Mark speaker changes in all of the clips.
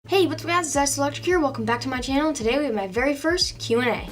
Speaker 1: Hey, what's up guys, it's Ice Electric here. Welcome back to my channel. Today we have my very first Q&A.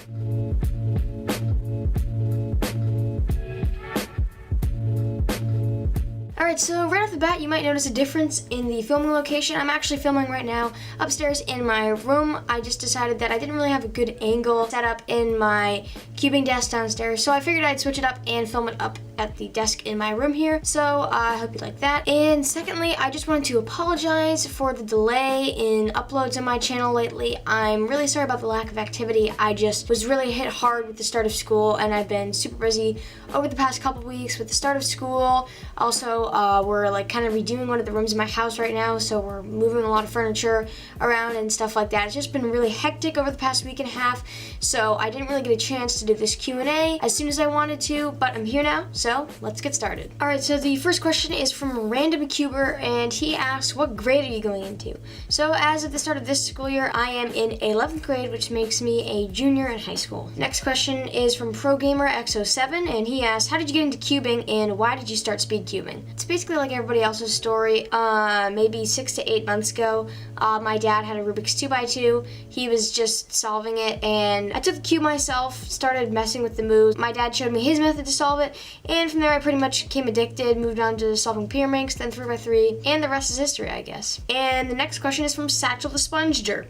Speaker 1: Alright, so right off the bat, you might notice a difference in the filming location. I'm actually filming right now upstairs in my room. I just decided that I didn't really have a good angle set up in my cubing desk downstairs, so I figured I'd switch it up and film it up at the desk in my room here. So I hope you like that. And secondly, I just wanted to apologize for the delay in uploads on my channel lately. I'm really sorry about the lack of activity. I just was really hit hard with the start of school, and I've been super busy over the past couple weeks with the start of school. Also, we're like kind of redoing one of the rooms in my house right now, so we're moving a lot of furniture around and stuff like that. It's just been really hectic over the past week and a half, so I didn't really get a chance to do this Q&A as soon as I wanted to, but I'm here now, so let's get started. Alright, so the first question is from Random Cuber, and he asks, what grade are you going into? So as of the start of this school year, I am in 11th grade, which makes me a junior in high school. Next question is from ProGamerX07, and he asks, how did you get into cubing and why did you start speed cubing? It's basically like everybody else's story. Maybe 6 to 8 months ago, my dad had a Rubik's 2x2. He was just solving it, and I took the cube myself, started messing with the moves. My dad showed me his method to solve it, and from there I pretty much became addicted, moved on to solving Pyraminx, then 3x3, and the rest is history, I guess. And the next question is from Satchel the Sponge Derp.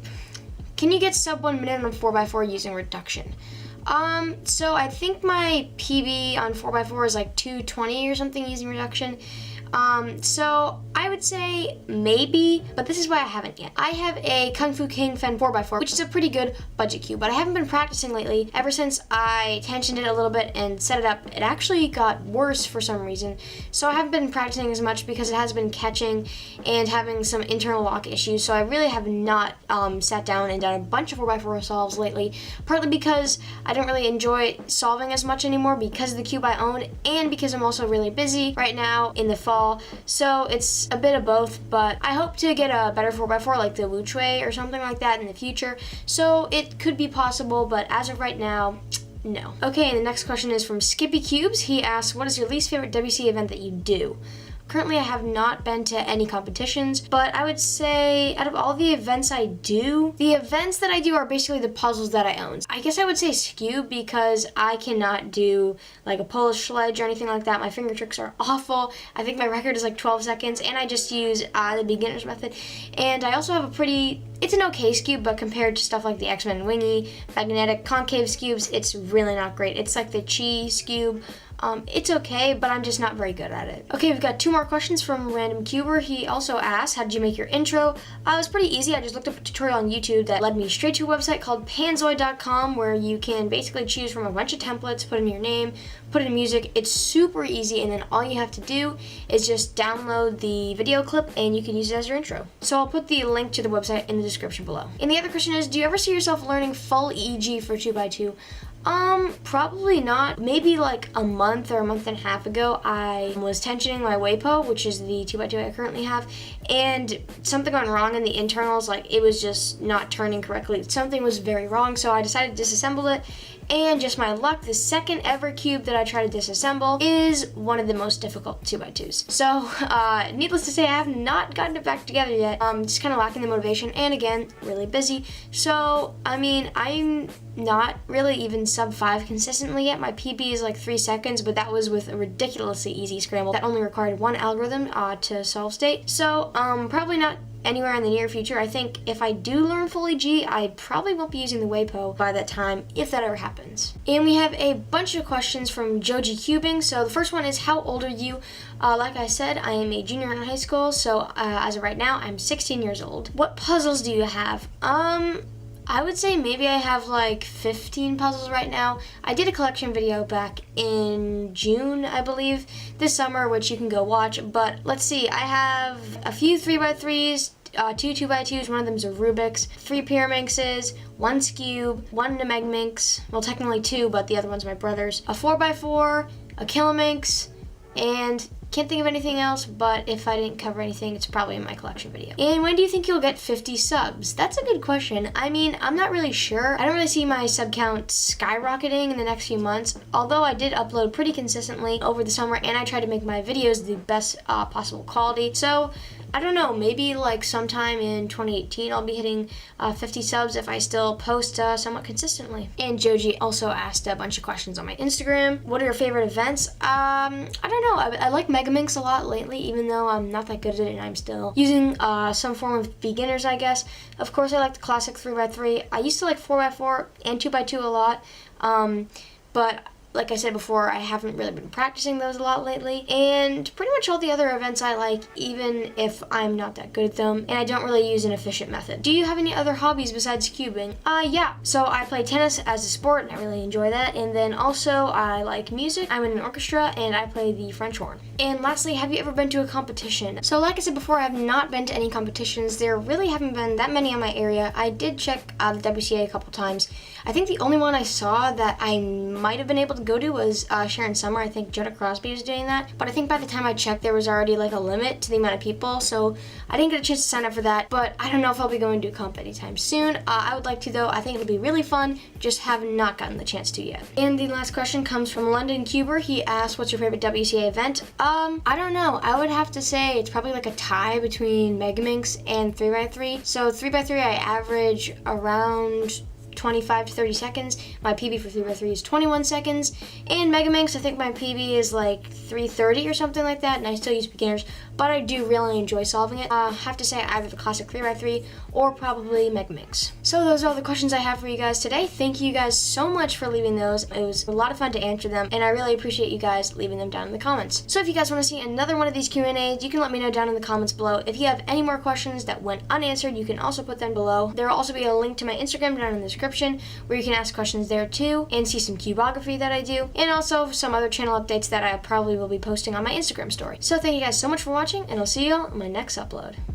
Speaker 1: Can you get sub 1 minute on 4x4 using reduction? So I think my PB on 4x4 is like 220 or something using reduction. So I would say maybe, but this is why I haven't yet. I have a Kung Fu King Fen 4x4, which is a pretty good budget cube, but I haven't been practicing lately. Ever since I tensioned it a little bit and set it up, it actually got worse for some reason. So I haven't been practicing as much because it has been catching and having some internal lock issues. So I really have not sat down and done a bunch of 4x4 solves lately, partly because I don't really enjoy solving as much anymore because of the cube I own, and because I'm also really busy right now in the fall. So it's a bit of both, but I hope to get a better 4x4 like the Wuchui or something like that in the future. So it could be possible, but as of right now, no. Okay, and the next question is from Skippy Cubes. He asks, what is your least favorite WC event that you do? Currently, I have not been to any competitions, but I would say out of all the events I do, the events that I do are basically the puzzles that I own. I guess I would say Skewb because I cannot do like a Polish sledge or anything like that. My finger tricks are awful. I think my record is like 12 seconds, and I just use the beginner's method. And I also have it's an okay Skewb, but compared to stuff like the X-Men Wingy, Magnetic, Concave Skewbs, it's really not great. It's like the Chi Skewb. It's okay, but I'm just not very good at it. Okay, we've got 2 more questions from Random Cuber. He also asked, how did you make your intro? It was pretty easy. I just looked up a tutorial on YouTube that led me straight to a website called panzoid.com, where you can basically choose from a bunch of templates, put in your name, put in music. It's super easy, and then all you have to do is just download the video clip and you can use it as your intro. So I'll put the link to the website in the description below. And the other question is, do you ever see yourself learning full EG for 2x2? Probably not. Maybe like a month or a month and a half ago, I was tensioning my WAPO, which is the 2x2 I currently have, and something went wrong in the internals. Like, it was just not turning correctly. Something was very wrong, so I decided to disassemble it. And just my luck, the second ever cube that I try to disassemble is one of the most difficult 2x2s. So, needless to say, I have not gotten it back together yet. Just kind of lacking the motivation, and again, really busy. So, I mean, I'm not really even sub 5 consistently yet. My PB is like 3 seconds, but that was with a ridiculously easy scramble that only required 1 algorithm to solve state. So, probably not anywhere in the near future. I think if I do learn full EG, I probably won't be using the WAPO by that time, if that ever happens. And we have a bunch of questions from Joji Cubing. So the first one is, how old are you? Like I said, I am a junior in high school, so as of right now, I'm 16 years old. What puzzles do you have? I would say maybe I have like 15 puzzles right now. I did a collection video back in June, I believe, this summer, which you can go watch. But let's see, I have a few 3x3s, 2 2x2s, one of them is a Rubik's, 3 Pyraminxes, 1 Skewb, 1 Nemegminx, well technically 2, but the other one's my brother's, a 4x4, a Kilominx, and can't think of anything else, but if I didn't cover anything, it's probably in my collection video. And when do you think you'll get 50 subs? That's a good question. I mean, I'm not really sure. I don't really see my sub count skyrocketing in the next few months, although I did upload pretty consistently over the summer, and I tried to make my videos the best possible quality. So I don't know, maybe like sometime in 2018 I'll be hitting 50 subs if I still post somewhat consistently. And Joji also asked a bunch of questions on my Instagram. What are your favorite events? I don't know. I like Megaminx a lot lately, even though I'm not that good at it and I'm still using some form of beginners, I guess. Of course, I like the classic 3x3. I used to like 4x4 and 2x2 a lot, but like I said before, I haven't really been practicing those a lot lately. And pretty much all the other events I like, even if I'm not that good at them, and I don't really use an efficient method. Do you have any other hobbies besides cubing? Yeah. So I play tennis as a sport, and I really enjoy that. And then also, I like music. I'm in an orchestra, and I play the French horn. And lastly, have you ever been to a competition? So like I said before, I have not been to any competitions. There really haven't been that many in my area. I did check the WCA a couple times. I think the only one I saw that I might have been able to go to was Sharon Summer. I think Jonah Crosby was doing that. But I think by the time I checked, there was already like a limit to the amount of people. So I didn't get a chance to sign up for that. But I don't know if I'll be going to a comp anytime soon. I would like to though. I think it'll be really fun. Just have not gotten the chance to yet. And the last question comes from London Cuber. He asked, what's your favorite WCA event? I don't know. I would have to say it's probably like a tie between Megaminx and 3x3. So 3x3 I average around 25 to 30 seconds. My PB for 3x3 is 21 seconds. And Megaminx, I think my PB is like 3:30 or something like that, and I still use beginners, but I do really enjoy solving it. I have to say either the classic 3x3 or probably Megaminx. So those are all the questions I have for you guys today. Thank you guys so much for leaving those. It was a lot of fun to answer them, and I really appreciate you guys leaving them down in the comments. So if you guys want to see another one of these Q&As, you can let me know down in the comments below. If you have any more questions that went unanswered, you can also put them below. There will also be a link to my Instagram down in the description where you can ask questions there too and see some cubography that I do, and also some other channel updates that I probably will be posting on my Instagram story. So thank you guys so much for watching, and I'll see you all in my next upload.